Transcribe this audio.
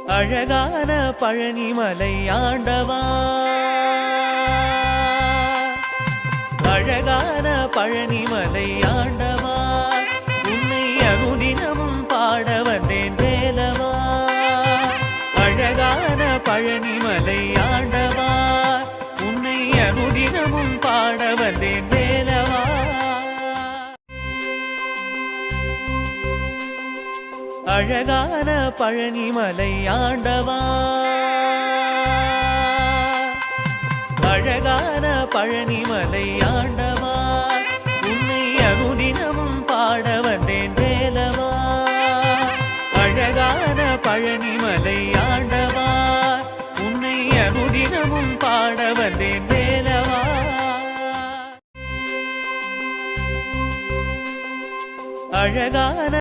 அழகான பழனிமலை ஆண்டவா, அழகான பழனிமலை ஆண்டவா, உன்னை அனுதினமும் பாட வந்தேன் வேலவா. அழகான பழனிமலை ஆண்டவா, உன்னை அனுதினமும் பாட வந்தேன் வேலவா. அழகான பழனிமலை ஆண்டவா, அழகான பழனிமலை ஆண்டவா, உன்னை அனுதினமும் பாட வந்தேன் வேலவா. அழகான பழனிமலை ஆண்டவா, உன்னை அனுதினமும் பாட வந்தேன் வேலவா. அழகான